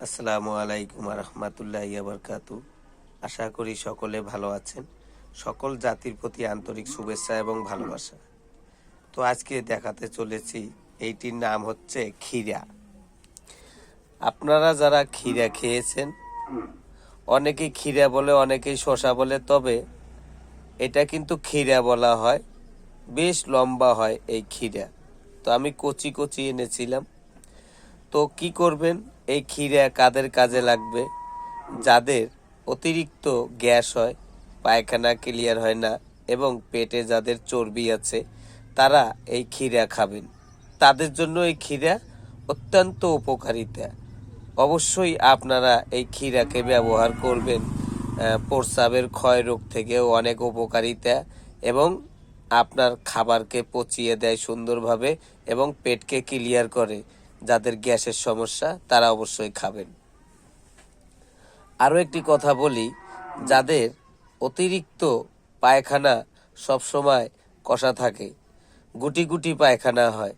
আসসালামু আলাইকুম রহমতুল্লাহি বারকাতু। আশা করি সকলে ভালো আছেন। সকল জাতির প্রতি আন্তরিক শুভেচ্ছা এবং ভালোবাসা। তো আজকে দেখাতে চলেছি, এইটির নাম হচ্ছে ক্ষীরা। আপনারা যারা ক্ষীরা খেয়েছেন, অনেকেই ক্ষীরা বলে, অনেকেই শসা বলে, তবে এটা কিন্তু ক্ষীরা বলা হয়। বেশ লম্বা হয় এই ক্ষীরা। তো আমি কচি কচি এনেছিলাম। তো কি করবেন, এই ক্ষীরা কাদের কাজে লাগবে? যাদের অতিরিক্ত গ্যাস হয়, পায়খানা ক্লিয়ার হয় না এবং পেটে যাদের চর্বি আছে, তারা এই ক্ষীরা খাবেন। তাদের জন্য এই ক্ষীরা অত্যন্ত উপকারিতা। অবশ্যই আপনারা এই ক্ষীরাকে ব্যবহার করবেন। প্রস্রাবের ক্ষয় রোগ থেকেও অনেক উপকারিতা এবং আপনার খাবারকে পচিয়ে দেয় সুন্দরভাবে এবং পেটকে ক্লিয়ার করে। যাদের গ্যাসের সমস্যা তারা অবশ্যই খাবেন। আরও একটি কথা বলি, যাদের অতিরিক্ত পায়খানা সবসময় কষা থাকে, গুটি গুটি পায়খানা হয়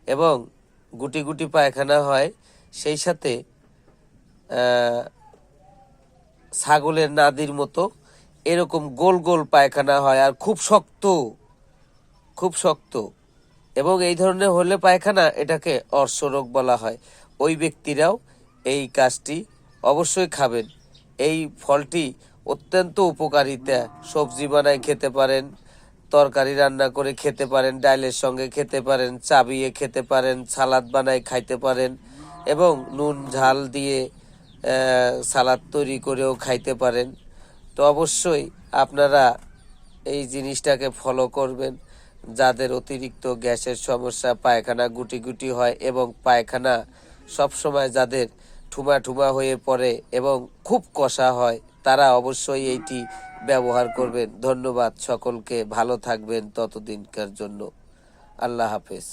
এবং গুটি গুটি পায়খানা হয়, সেই সাথে ছাগলের নাদির মতো এরকম গোল গোল পায়খানা হয় আর খুব শক্ত, খুব শক্ত, এবং এই ধরনের হলে পায়খানা, এটাকে অর্শরোগ বলা হয়। ওই ব্যক্তিরাও এই কাজটি অবশ্যই খাবেন। এই ফলটি অত্যন্ত উপকারিতা। সবজি বানায় খেতে পারেন, তরকারি রান্না করে খেতে পারেন, ডালের সঙ্গে খেতে পারেন, চাবিয়ে খেতে পারেন, সালাদ বানায় খাইতে পারেন এবং নুন ঝাল দিয়ে সালাদ তৈরি করেও খাইতে পারেন। তো অবশ্যই আপনারা এই জিনিসটাকে ফলো করবেন। যাদের অতিরিক্ত গ্যাসের সমস্যা, পায়খানা গুটি গুটি হয় এবং পায়খানা সবসময় যাদের ঠুমা ঠুমা হয়ে পড়ে এবং খুব কষা হয়, তারা অবশ্যই এইটি ব্যবহার করবেন। ধন্যবাদ সকলকে, ভালো থাকবেন ততদিনকার জন্য। আল্লাহ হাফেজ।